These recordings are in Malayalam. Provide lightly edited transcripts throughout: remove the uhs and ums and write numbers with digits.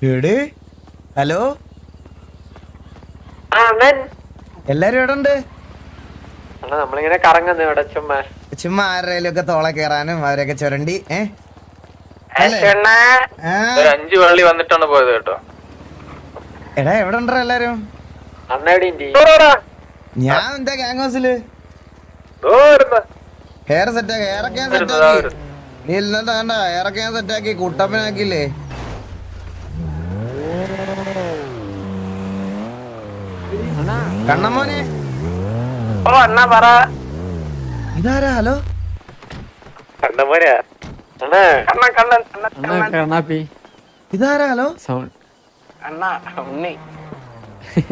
എടേ ഹലോ എല്ലാരും എവിടെ ഉണ്ട്? നമ്മളിങ്ങനെ കറങ്ങുന്നു ഇവിടെ ചുമ്മാ ചുമ്മാ ആരുടെയും ഒക്കെ തോളെ കേറാനും അവരൊക്കെ ചുരണ്ടി ഒരു 5 വള്ളി വന്നിട്ടാണ് പോയത് കേട്ടോ. എടാ എവിടെ ഉണ്ടോ എല്ലാരും? ഞാൻ എന്താ ഗ്യാങ് ഹൗസില് ഹെയർ സെറ്റാക്കി ഹെയറൊക്കെ സെറ്റാക്കി. നീ ഇല്ലാത്ത വേണ്ട ഹെയറൊക്കെ ഞാൻ സെറ്റാക്കി കുട്ടപ്പനാക്കില്ലേ. കണ്ണമ്മോനെ ഇതാരാ? ഹലോ ഇതാരാ? ഹലോ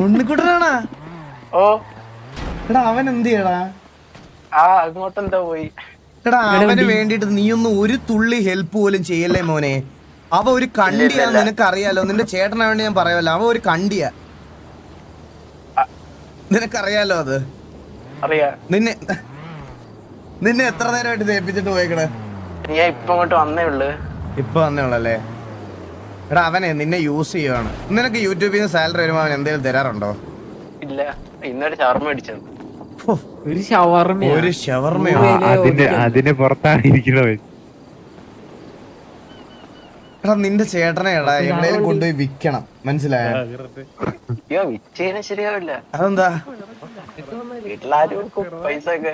ഉണ്ണിക്കുട്ടനാണാ? ഓ എടാ അവൻ എന്ത് ചെയ്യടാ? അങ്ങോട്ടെന്താ പോയി? എടാ അവന് വേണ്ടിട്ട് നീയൊന്നും ഒരു തുള്ളി ഹെൽപ്പ് പോലും ചെയ്യല്ലേ മോനെ. അവ ഒരു കണ്ടിയാ, നിനക്കറിയാലോ. നിന്റെ ചേട്ടനെ വേണ്ടി ഞാൻ പറയുമല്ലോ, അവ ഒരു കണ്ടിയാ, നിനക്കറിയാലോ. അത് നിന്നെ എത്ര നേരമായിട്ട് തേപ്പിച്ചിട്ട് പോയേക്കണേ? ഇപ്പൊ അങ്ങോട്ട് വന്നേ ഉള്ളു. ഇപ്പൊ വന്നേ ഉള്ളല്ലേ? എടാ അവനെ നിന്നെ യൂസ് ചെയ്യുവാണ്. നിനക്ക് യൂട്യൂബിൽ നിന്ന് സാലറി വരുമ്പോ അവൻ എന്തെങ്കിലും തരാറുണ്ടോ? ഇല്ല, ഇന്നൊരു ഷവർമ അടിച്ചത്. ഒരു ഷവർമയോ? അതിന് പുറത്താണ് ഇരിക്കുന്നത്. എടാ നിന്റെ ചേട്ടനെ എടാ എവിടെയെങ്കിലും കൊണ്ടുപോയി വിൽക്കണം, മനസ്സിലായോ? അയ്യോ വിറ്റ് ശരിയാവില്ല. അതെന്താ? വീട്ടിലാരും പൈസ ഒക്കെ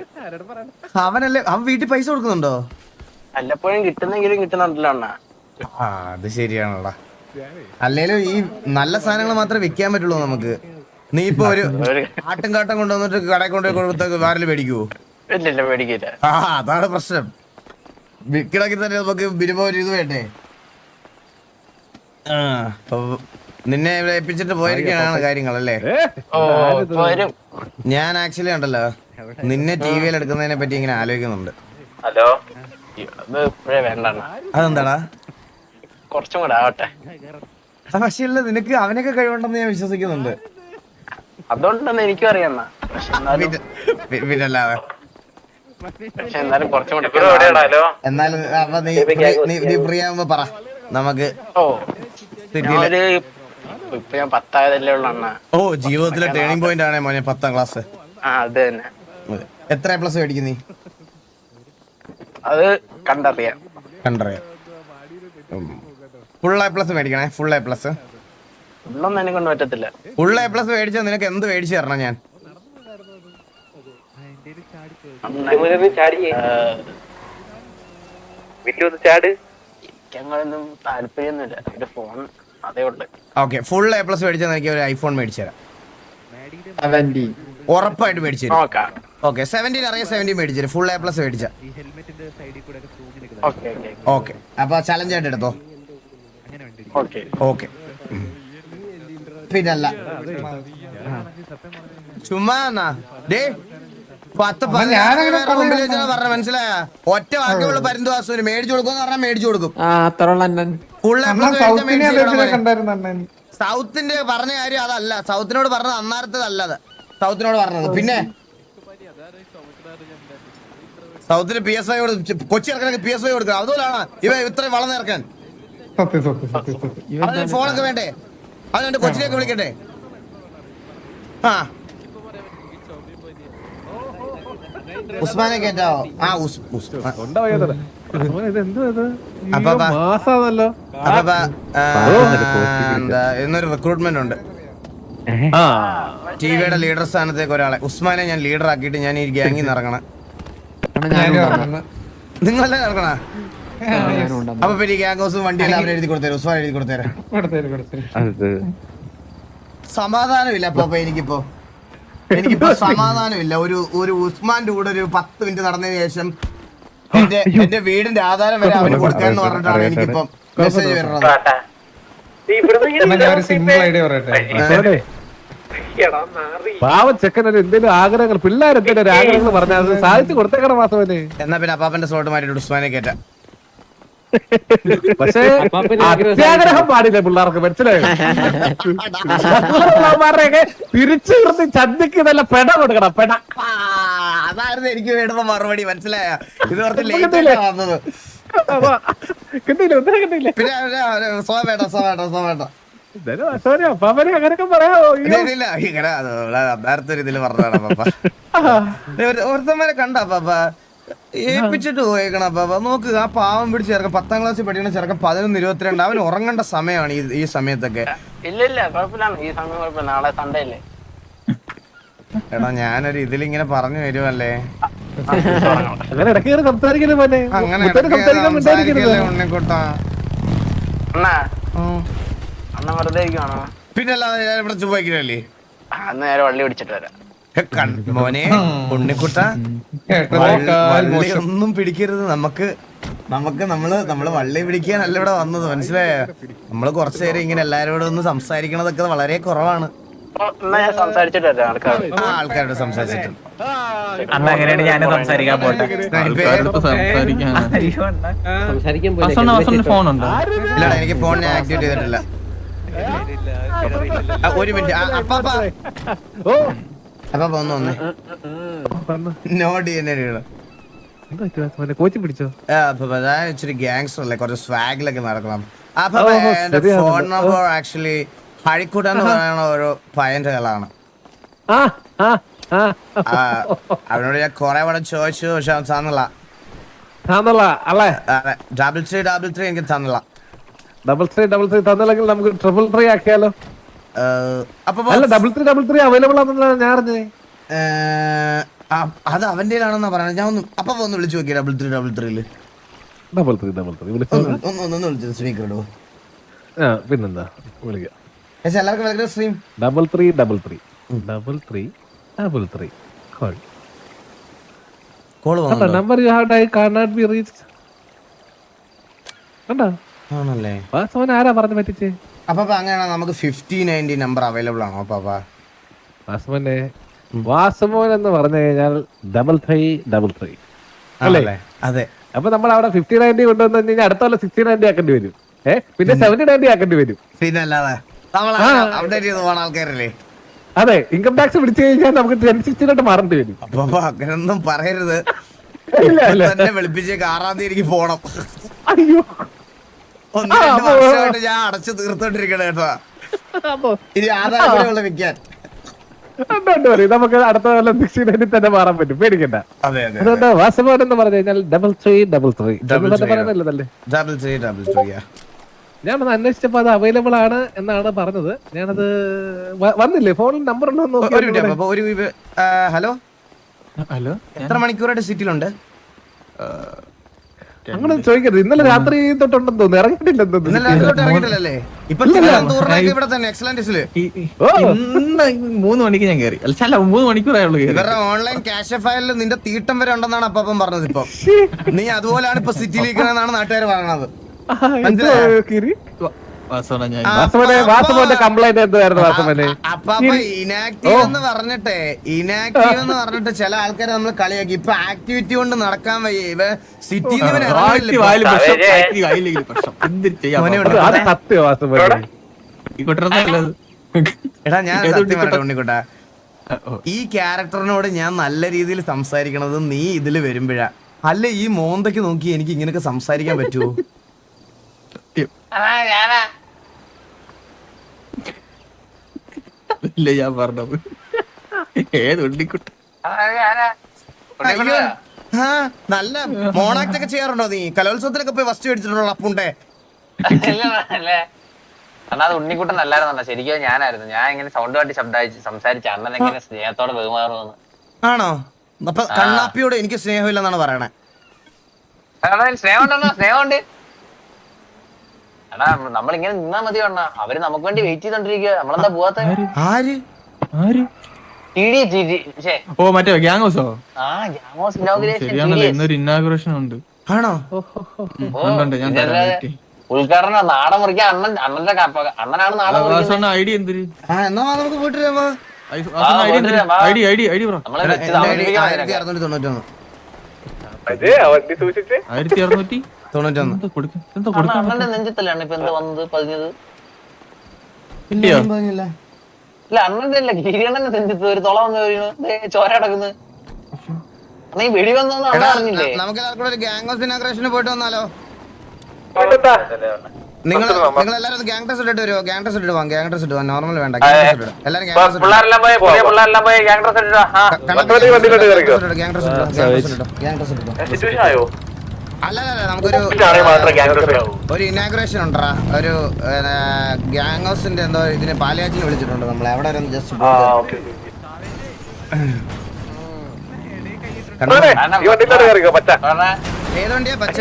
അവനല്ലേ, അവൻ വീട്ടിൽ പൈസ കൊടുക്കുന്നുണ്ടോ? വല്ലപ്പോഴും കിട്ടുന്നെങ്കിലും കിട്ടുന്നുണ്ടല്ലോ അണ്ണാ. ആ അത് ശരിയാണോടാ. അല്ലേലും ഈ നല്ല സാധനങ്ങൾ മാത്രമേ വിൽക്കാൻ പറ്റുള്ളൂ നമുക്ക്. നീ ഇപ്പൊ ഒരു ആട്ടും കാട്ടം കൊണ്ടുവന്നിട്ട് കടയിൽ കൊണ്ടുപോയി കൊടുത്ത വാരല് മേടിക്കുവോ? ഇല്ല മേടിക്കില്ല. ആ അതാണ് പ്രശ്നം. വിൽക്കണമെങ്കിൽ തന്നെ നമുക്ക് മിനിമം ഒരു ഇത് വേണ്ടേ? ആ നിന്നെ ഇവിടെ ഏൽപ്പിച്ചിട്ട് പോയിരിക്കാനാണ് കാര്യങ്ങളല്ലേ? ഞാൻ ആക്ച്വലി ഉണ്ടല്ലോ നിന്നെ ടി വിയിൽ എടുക്കുന്നതിനെ പറ്റി ഇങ്ങനെ ആലോചിക്കുന്നുണ്ട്. ഹലോ വേണ്ട, അതെന്താടാ? കുറച്ചും കൂടെ ആവട്ടെ. പക്ഷേ നിനക്ക് അവനൊക്കെ കഴിവുണ്ടെന്ന് ഞാൻ വിശ്വസിക്കുന്നുണ്ട്. അതുകൊണ്ടെന്ന് എനിക്കും അറിയാം. പിന്നല്ലാതെ എന്നാലും കുറച്ചും കൂടെ. എന്നാലും അപ്പൊ നീ ഫ്രീ ആകുമ്പോ പറ നമുക്ക്. ഇപ്പൊ ഞാൻ 10 ഉള്ള അണ്ണ. ഓ ജീവിതത്തിലെ ടേണിംഗ് പോയിന്റ് ആണേ മോനെ 10ാം ക്ലാസ്. അത് തന്നെ. എത്ര പ്ലസ് മേടിക്കും നീ? അത് കണ്ടറിയാം. ഫുൾ എ പ്ലസ് മേടിക്കണേ. ഫുൾ എ പ്ലസ് ഉള്ളൊന്നും എന്നെ കൊണ്ട് പറ്റത്തില്ല. ഫുൾ എ പ്ലസ് മേടിച്ചാൽ നിനക്ക് എന്ത് മേടിച്ചു തരണം ഞാൻ? എനിക്കങ്ങനൊന്നും താല്പര്യമൊന്നുമില്ല. ഒരു ഫോൺ അതേ ഉള്ളു. ഓക്കെ ഫുൾ എ പ്ലസ് മേടിച്ചാൽ എനിക്ക് ഒരു ഐഫോൺ മേടിച്ചു തരാം. ഉറപ്പായിട്ട് മേടിച്ചു തരും. ഓക്കെ 17 അറിയാം, 17 മേടിച്ചു തരും. ഫുൾ എ പ്ലസ് മേടിച്ച. ഓക്കെ അപ്പൊ ചലഞ്ച് ആയിട്ട് എടുത്തോ. ഓക്കെ പിന്നല്ല ചുമ്മാ പറഞ്ഞ മനസ്സിലായ ഒറ്റ വാക്കുള്ള പരുന്തുവാസൂര് മേടിച്ചു കൊടുക്കും പറഞ്ഞാൽ മേടിച്ചു കൊടുക്കും. സൗത്തിന്റെ പറഞ്ഞ കാര്യം അതല്ല, സൗത്തിനോട് പറഞ്ഞത് അന്നേരത്തതല്ലത്. സൗത്തിനോട് പറഞ്ഞത് പിന്നെ സൗത്തിന് PSI കൊച്ചി ഇറക്കാൻ PSI കൊടുക്കുക. അതുപോലാണ് ഇവ ഇത്രയും വളർന്നു ഇറക്കാൻ. അതിന് ഫോണൊക്കെ വേണ്ടേ? അതിന് കൊച്ചിനെയൊക്കെ വിളിക്കണ്ടേ? ആ ഉസ്മാനെ കേറ്റാവോ? ആ ഇന്നൊരു റിക്രൂട്ട്മെന്റ് ഉണ്ട്. ടിവിയുടെ ലീഡർ സ്ഥാനത്തേക്ക് ഒരാളെ. ഉസ്മാനെ ഞാൻ ലീഡർ ആക്കിയിട്ട് ഞാൻ ഈ ഗ്യാങ്ങിൽ നിന്ന് ഇറങ്ങണം. നിങ്ങളല്ലേ ഇറങ്ങണ? അപ്പൊ പിന്നെ ഗ്യാങ് ഹൗസും വണ്ടിയെല്ലാം അവരെ എഴുതി കൊടുത്തേരും. ഉസ്മാൻ എഴുതി കൊടുത്തേരാ. സമാധാനമില്ല അപ്പൊ എനിക്കിപ്പോ സമാധാനമില്ല. ഒരു ഉസ്മാന്റെ കൂടെ ഒരു 10 മിനിറ്റ് നടന്നതിന് ശേഷം എന്റെ വീടിന്റെ ആധാരം വരെ അവന് കൊടുക്കാന്ന് പറഞ്ഞിട്ടാണ് എനിക്കിപ്പോ മെസ്സേജ് വരുന്നത്. സിമ്പിൾ ഐഡിയ പറയട്ടെ. പാവം ചെക്കനൊരു എന്തെങ്കിലും ആഗ്രഹങ്ങൾ, പിള്ളേരെന്തെങ്കിലും ആഗ്രഹങ്ങൾ പറഞ്ഞാൽ അത് സാധിച്ചു കൊടുത്തേക്കണം മാത്രമേ. എന്നാ പിന്നെ അപ്പാപ്പന്റെ സ്ലോട്ട് മാറ്റിട്ട് ഉസ്മാനെ കേറ്റാ. പക്ഷേ അത്യാഗ്രഹം പാടില്ല പിള്ളേർക്ക്, മനസ്സിലായോ? തിരിച്ചു നിർത്തി ചന്തിക്ക് നല്ല പെട കൊടുക്കണം. പെട അതായിരുന്നു എനിക്ക് വേണ്ടുന്ന മറുപടി, മനസ്സിലായ? ഇത് കുറച്ച് വന്നത്. കിട്ടിയില്ല, ഉത്തരം കിട്ടിയില്ല. പിന്നെ സോവേട്ട അപ്പാപ്പനെ അങ്ങനെയൊക്കെ പറയാമോ? ഇല്ല ഇങ്ങനെ നേരത്തെ ഒരു ഇതില് പറഞ്ഞതാണ് പാപ്പ. ഒരുത്തന്മാരെ കണ്ട പാപ്പ ഏൽപ്പിച്ചിട്ട് പോയേക്കണ പാപ്പ. നോക്ക് ആ പാവം പിടിച്ച് ചെറുക്കൻ 10ാം ക്ലാസ്സിൽ പഠിക്കുന്ന ചെറുക്കൻ 11:22 അവൻ ഉറങ്ങേണ്ട സമയമാണ് ഈ സമയത്തൊക്കെ. ഇല്ല കുഴപ്പമില്ല, ഈ സമയം കുഴപ്പമില്ല, നാളെ സൺഡേ അല്ലേ. എടാ ഞാനൊരു ഇതിലിങ്ങനെ പറഞ്ഞു വരുമല്ലേ, അങ്ങനെ ഇടയ്ക്ക് കയറി സംസാരിക്കരുത് മോനെ. അങ്ങനെ ഉണ്ണിക്കുട്ടാ. അണ്ണ വെറുതെ ഇരിക്കുവാണോ? പിന്നല്ലാതെ ഞാൻ ഇവിടെ ചുമ്മാക്കില്ലേ അന്ന് നേരെ വള്ളി പിടിച്ചിട്ട് വരാം. മോനെ ഉണ്ണിക്കുട്ട ഒന്നും പിടിക്കരുത്. നമ്മള് വള്ളി പിടിക്കാനല്ല ഇവിടെ വന്നത്, മനസ്സിലായോ? നമ്മള് കുറച്ചു നേരം ഇങ്ങനെ എല്ലാരോടും ഒന്ന് സംസാരിക്കണതൊക്കെ വളരെ കുറവാണ്. എന്നാ ഞാൻ സംസാരിച്ചിട്ട് വരാം ആൾക്കാരോട് സംസാരിച്ചിട്ട്. അന്ന് അങ്ങനെയാണ് ഞാൻ സംസാരിക്കാൻ പോട്ടെ. ഫോണുണ്ടോ? ഇല്ല എനിക്ക് ഫോൺ ഞാൻ ആക്ടിവേറ്റ് ചെയ്തിട്ടില്ല. ഒരു മിനിറ്റ് അപ്പൊ ഒന്ന് നോട്ട് ചെയ്യുന്ന കോച്ച് പിടിച്ചോ? ഇച്ചിരി ഗാങ്സ്റ്റർ അല്ലേ, കുറച്ച് സ്വാഗിലൊക്കെ നടക്കണം. അപ്പൊ എന്റെ ഫോൺ നമ്പർ ആക്ച്വലി ഹഴിക്കൂട്ട എന്ന് പറയുന്ന ഒരു പയ്യന്റെ ആളാണ്. അവനോട് ഞാൻ കൊറേ വടം ചോദിച്ചു, പക്ഷെ അവൻ തന്നില്ല. 333 എനിക്ക് തന്നില്ല. 333 തന്നില്ലെങ്കിൽ നമുക്ക് 333 ആക്കിയാലോ? അപ്പൊ 333 അവൈലബിൾ ആണെന്നാണ് ഞാൻ അറിഞ്ഞേ. അത് അവന്റെ ആണെന്നാ പറയുന്നത്. ഞാൻ അപ്പൊ ഒന്ന് വിളിച്ചു നോക്കി 333 ഒന്ന് വിളിച്ചത് സ്പീക്കറോ? പിന്നെന്താ വിളിക്കാം. എല്ലാവർക്കും വിളിക്കുന്ന stream 333 call number you have dial cannot be reached. കണ്ടോ ആണല്ലേ? വാസവൻ ആരാ പറഞ്ഞു പറ്റിച്ചേ? അപ്പൊ അങ്ങനെയാണോ നമുക്ക് 5090 നമ്പർ അവൈലബിൾ ആണോ പാപ്പാ? വാസമോൻ എന്ന് പറഞ്ഞു കഴിഞ്ഞാൽ 3333 അല്ലേ? അതെ. അപ്പൊ നമ്മൾ അവിടെ 5090 കൊണ്ടുവന്നു കഴിഞ്ഞാൽ അടുത്ത കൊല്ലം 6090 ആക്കേണ്ടി വരും. പിന്നെ 7090 ആക്കേണ്ടി വരും. പിന്നെ അല്ലാതെ അപ്ഡേറ്റ് ചെയ്ത് പോണ ആൾക്കാരല്ലേ? അതെ, ഇൻകം ടാക്സ് പിടിച്ചു കഴിഞ്ഞാൽ നമുക്ക് 1060 മാറേണ്ടി വരും. അപ്പൊ അങ്ങനൊന്നും പറയരുത്. തന്നെ വിളിപ്പിച്ചേക്ക് 6ാം തീയതിക്ക് പോണം. അയ്യോ 1-2 വർഷമായിട്ട് ഞാൻ അടച്ചു തീർത്തോണ്ടിരിക്കണേ കേട്ടോ. ഇനി ആധാരമുള്ള വിൽക്കാൻ നമുക്ക് അടുത്ത കൊല്ലം 6090 തന്നെ മാറാൻ പറ്റും, പേടിക്കണ്ട. അതുകൊണ്ട് വാസമോൻ എന്ന് പറഞ്ഞു കഴിഞ്ഞാൽ 3333 ഞാനത് അന്വേഷിച്ചപ്പോ അത് അവൈലബിൾ ആണ് എന്നാണ് പറഞ്ഞത്. ഞാനത് വന്നില്ലേ ഫോണിൽ നമ്പർ ഉണ്ടോ നോക്കി. ഹലോ എത്ര മണിക്കൂറായിട്ട് സിറ്റിയിലുണ്ട്? അങ്ങനെ ചോദിക്കരുത്. ഇന്നലെ രാത്രി തൊട്ടുണ്ടെന്ന് തോന്നുന്നു, ഇറങ്ങിയിട്ടില്ലെന്ന്. ഇറങ്ങിയിട്ടില്ലല്ലേ? ഇപ്പൊ ഇവിടെ തന്നെ എക്സലന്റിസില് 3 മണിക്ക് ഞാൻ കയറി. അല്ല 3 മണിക്കൂറായുള്ളൂ. ഇവരുടെ ഓൺലൈൻ ക്യാഷ് ഫയലിൽ നിന്റെ തീട്ടം വരെ ഉണ്ടെന്നാണ് അപ്പം പറഞ്ഞത്. ഇപ്പൊ നീ അതുപോലാണ് ഇപ്പൊ സിറ്റിയിലിരിക്കണെന്നാണ് നാട്ടുകാർ പറയണത്. വാസമോന്റെ കംപ്ലൈന്റ് എന്തായിരുന്നു? വാസമോനെ അപ്പൊ ഇനാക്റ്റീവ് എന്ന് പറഞ്ഞിട്ട് ചില ആൾക്കാരെ നമ്മൾ കളിയാക്കി. ഇപ്പൊ ആക്ടിവിറ്റി കൊണ്ട് നടക്കാൻ വയ്യ. ഇവ സിറ്റിയിൽ എടാ ഞാൻ സത്യം പറയട്ടെ ഉണ്ണിക്കുട്ടാ, ഈ ക്യാരക്ടറിനോട് ഞാൻ നല്ല രീതിയിൽ സംസാരിക്കണത് നീ ഇതില് വരുമ്പോഴാ. അല്ല ഈ മോന്തയ്ക്ക് നോക്കി എനിക്ക് ഇങ്ങനെയൊക്കെ സംസാരിക്കാൻ പറ്റുമോ? ഇല്ല ഞാൻ പറഞ്ഞത് ഏത് ഉണ്ണിക്കുട്ട നല്ല മോണാക്ട് ഒക്കെ ചെയ്യാറുണ്ടോ നീ? കലോത്സവത്തിലൊക്കെ പോയി ഫസ്റ്റ് മേടിച്ചിട്ടുണ്ടോ അപ്പുണ്ടേ? അണ്ണാ അത് ഉണ്ണിക്കുട്ടൻ അല്ലായിരുന്നോ, ശരിക്കും ഞാനായിരുന്നു. ഞാൻ ഇങ്ങനെ സൗണ്ട് കാട്ടി സംസാരിച്ച അണ്ണൻ എങ്ങനെ സ്നേഹത്തോടെ പെരുമാറുമെന്ന്. ആണോ? അപ്പൊ കണ്ണാപ്പിയോട് എനിക്ക് സ്നേഹമില്ലെന്നാണ് പറയണേ. സ്നേഹമുണ്ടെന്നോ? സ്നേഹമുണ്ട്. എടാ നമ്മളിങ്ങനെ നിന്നാ മതി അണ്ണാ, അവര് നമുക്ക് വേണ്ടി വെയിറ്റ് ചെയ്തോണ്ടിരിക്കുക. നമ്മളെന്താ പോവാത്ത? ഓ മറ്റേ ഗ്യാങ് ഹൗസോ? ഇന്നൊരു ഇന്നാഗുറേഷൻ ഉണ്ട്. ആണോ? ഉദ്ഘാടനം നാടൻ മുറിക്കാൻ അണ്ണന്റെ അണ്ണനാണ് നാടൻ ഐഡി എന്തൊരു എന്നാ നമുക്ക് പോയിട്ട് 1691 അണ്ണന്റെ നെഞ്ചത്തല്ലാണ് ഇപ്പൊ എന്താ വന്നത് പതിഞ്ഞത്? ഇല്ല അണ്ണന്റെ അല്ല, ഗിരിയണ്ണന്റെ നെഞ്ചത്ത് ഒരു തുള വന്ന് ചോര കിടക്കുന്നത്. അണ്ണാ ഈ വെടി വന്നോന്ന് അണ്ണ അറിഞ്ഞില്ലേ? നമുക്ക് എല്ലാവർക്കും ഒരു ഗ്യാങ് ഹൗസ് ഇനാഗ്രേഷന് പോയിട്ട് വന്നാലോ? നിങ്ങൾ എല്ലാരും ഗ്യാങ് ഡ്രസ് ഇട്ടിട്ട് വരുമോ? ഗ്യാങ് ഡ്രസ് ഇട്ട് പോവാം. ഗ്യാങ് ഡ്രസ് ഇട്ട് പോവാം. നോർമൽ വേണ്ട. ഗ്യാങ് ഡ്രസ് ഇട്ട് എല്ലാരും ഗ്യാങ് ഡ്രസ് പിള്ളേരെല്ലാം പോയി ഗ്യാങ് ഡ്രസ് ഇട്ടാ അല്ല നമുക്കൊരു ഇനാഗ്രേഷൻ ഉണ്ടാ. ഒരു ഗ്യാങ് ഹൗസിന്റെ എന്തോ ഇതിന് പാലയാച്ചിന് വിളിച്ചിട്ടുണ്ട് നമ്മളെ. അവിടെ വരെ ജസ്റ്റ് ഏത് വണ്ടിയാ? പച്ച.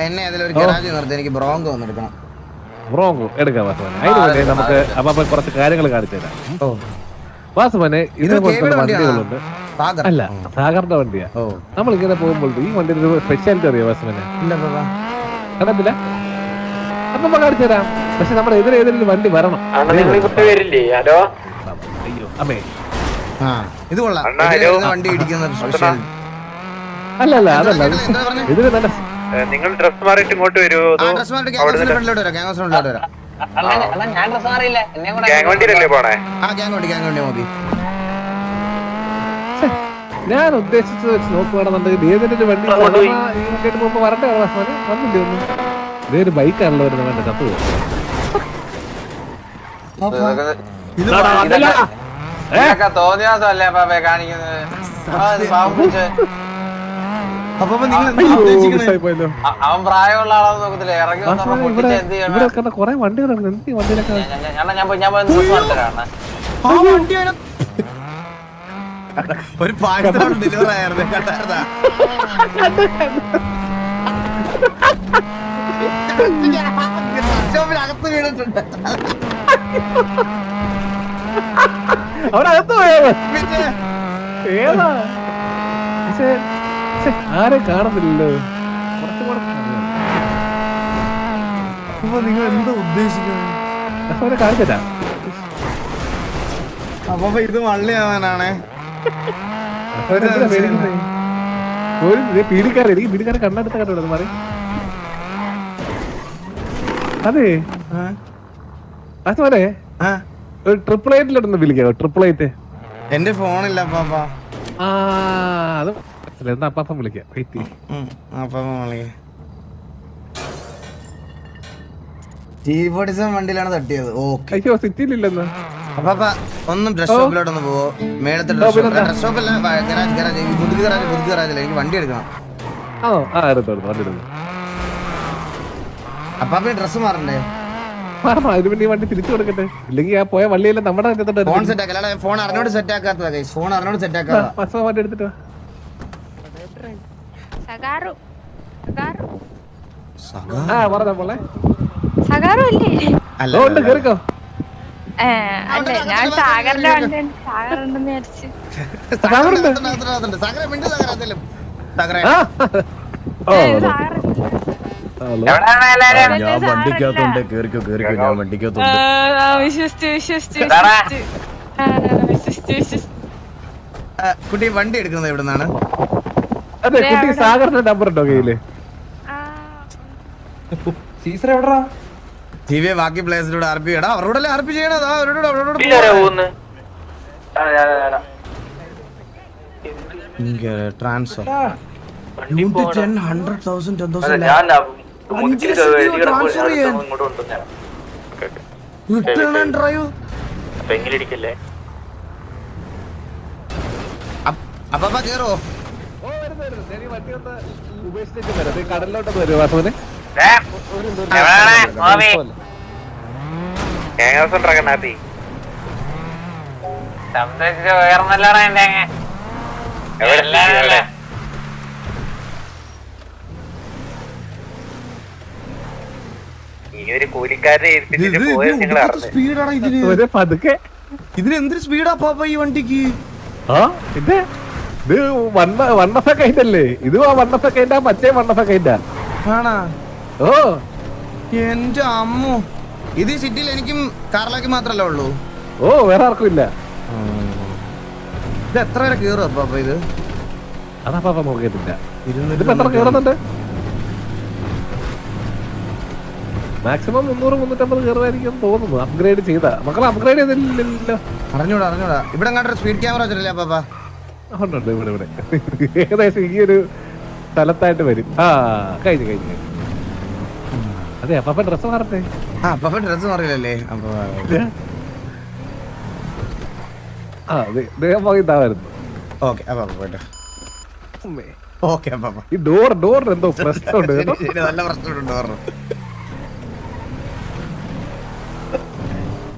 എന്നെ അതിലൊരു ഗരാജ് നിർത്തി എനിക്ക് ബ്രോങ്കോ ഒന്ന് എടുക്കണം. ബ്രോങ്കോ എടുക്കാം വാസുമോനെ. അതിന് വേണ്ടി നമുക്ക് അപ്പൊ കുറച്ച് കാര്യങ്ങൾ കാണിച്ചു തരാം. വാസുമോനെ ഇതേപോലത്തെ വണ്ടികളുണ്ട്. അല്ല സാഗറിന്റെ വണ്ടിയാ. നമ്മളിങ്ങനെ പോകുമ്പോൾ ഈ വണ്ടിയുടെ ഒരു സ്പെഷ്യാലിറ്റി അറിയോ വാസുമോനെ? കണ്ടത്തില്ല? അപ്പൊ കാണിച്ചു തരാം. പക്ഷെ നമ്മുടെ എതിരെ ഏതെങ്കിലും വണ്ടി വരണം. അയ്യോ അമ്മേ ഇത് കൊള്ളാം. വണ്ടി ഇടിക്കുന്ന അല്ല അതല്ല ഇതിന് നല്ല നിങ്ങൾ ഡ്രസ് മാറിയിട്ട് ഇങ്ങോട്ട് വരുമോ? ഗ്യാങ് വണ്ടിയിലല്ലേ പോണേ? ഞാൻ ഉദ്ദേശിച്ചത് വെച്ച് നോക്കുകയാണെന്നുണ്ടെങ്കിൽ ഏതൊരു വണ്ടി പോകുമ്പോ വരട്ടെ. വന്നില്ലേ ഒന്നും? ഇതൊരു ബൈക്കാണല്ലോ വരുന്നത്. വേണ്ട കത്ത് തോന്നിയാസല്ലേ കാണിക്കുന്നത്. അവൻ പ്രായമുള്ള ആളാന്ന് നോക്കത്തില്ലേ? ഇറങ്ങി ഇവിടെ കൊറേ വണ്ടികളുണ്ട്. എന്ത് വണ്ടിയിലൊക്കെ ഒരു പാഴ്സൽ ഡെലിവറി ആയിരുന്നു. അകത്ത് വീണിട്ടുണ്ട്. അവരകത്ത് പോയത് ഏതാ? ആരെ കാണുന്നില്ലല്ലോ. നിങ്ങൾ എന്താ ഉദ്ദേശിക്കുന്നത്? കാണിച്ചാ അപ്പൊ ഇത് വള്ളിയാവാനാണേ. പീഡിക്കാരൻ എനിക്ക് പീഡിക്കാരെ കണ്ണെടുത്ത കണ്ടോ മാറി. അതെ അതുപോലെ ഒരു 888 വിളിക്കാവോ? 888 എന്റെ ഫോണില്ല പാപ്പാ. അത് എന്താ അപ്പം വിളിക്കാം. വണ്ടിയിലാണ് തട്ടിയത്. അയ്യോ സിറ്റിയിലില്ലെന്ന്. അപ്പാ ഒന്നും ഡ്രസ് ഷോപ്പിലോട്ടൊന്ന് പോവോ? മേളത്തെ ഡ്രസ് ഷോപ്പല്ല, പുതിയ ഗറാജില്ല. എനിക്ക് വണ്ടി എടുക്കണം. അപ്പാപ്പ ഡ്രസ് മാറണ്ടേ? അതിനുവേണ്ടി വണ്ടി തിരിച്ചു കൊടുക്കട്ടെ. ഇല്ലെങ്കിൽ ആ പോയ വള്ളിയെല്ലാം നമ്മുടെ ഫോൺ സെറ്റ് ആക്കല. ഫോൺ അറിഞ്ഞോട് സെറ്റ് ആക്കാത്തതാ. ഫോൺ അറിഞ്ഞോട് സെറ്റ് ആക്കാത്ത വണ്ടി എടുത്തിട്ടോ. കേറിക്കോ. ഞാൻ സാഗറിന്റെ വണ്ടി സാഗറുണ്ടെന്ന് വിചാരിച്ചു. ഞാൻ വണ്ടിക്കകത്തോണ്ട് കേറിക്കോ ഞാൻ വണ്ടിക്കകത്തോണ്ട് കുട്ടി വണ്ടി എടുക്കുന്നത് എവിടെ നിന്നാണ്? അതെ കുട്ടി സാഗറിന്റെ നമ്പർ ഉണ്ടോ കയ്യില്? സീസർ എവിടാ? ടിവി ബാക്കി പ്ലേസിലൂടെ ആർപി ചെയ്യടാ. അവരോടല്ലേ ആർപി ചെയ്യണത്? ട്രാൻസ്ഫർ അപ്പാ കേറോ? കടലിലോട്ട് വരും വാസുവിന്. ഇതിനെന്തൊരു സ്പീഡാ പാപ്പ ഈ വണ്ടിക്ക്? ഇത് വണ്ണഫക്കൈൻഡല്ലേ? ഇത് വണ്ണഫക്കൈൻഡാ, മറ്റേ വണ്ണഫക്കൈൻഡാ. ആണാ? ഓ എന്റെ അമ്മു, ഇത് സിറ്റിയിൽ എനിക്കും കാറിലാക്കി മാത്രല്ലേ ഉള്ളൂ? ഓ വേറെ ആർക്കും ഇല്ല. ഇത് എത്ര വരെ കേറും അപ്പാ ഇത്? അതാ പാപ്പ നോക്കിയിട്ടില്ല. ഇതിപ്പോ എത്ര കേറുന്നുണ്ട്? മാക്സിമം 300-350 കയറുമായിരിക്കും തോന്നുന്നു. അപ്ഗ്രേഡ് ചെയ്താ മക്കളെ അപ്ഗ്രേഡ് ചെയ്തില്ലല്ലോ. അറിഞ്ഞൂടാ. ഇവിടെ സ്പീഡ് ക്യാമറ വെച്ചിട്ടില്ല പാപ്പ? ഉണ്ട് ഇവിടെ ഏകദേശം ഈ ഒരു സ്ഥലത്തായിട്ട് വരും. ആ കഴിഞ്ഞു കഴിഞ്ഞു കഴിഞ്ഞു. അതെ അപ്പൊ ഡ്രസ് മാറട്ടെ. ആ അപ്പൊ ഡ്രസ് മാറിയില്ലല്ലേ അപ്പൊ ഇതായിരുന്നു. ഓക്കെ അപ്പൊ പോയിട്ട് ഓക്കെ അപ്പൊ ഈ ഡോറിന് എന്തോ പ്രശ്നമുണ്ട്. നല്ല പ്രശ്നമുണ്ട് ഡോറിന്.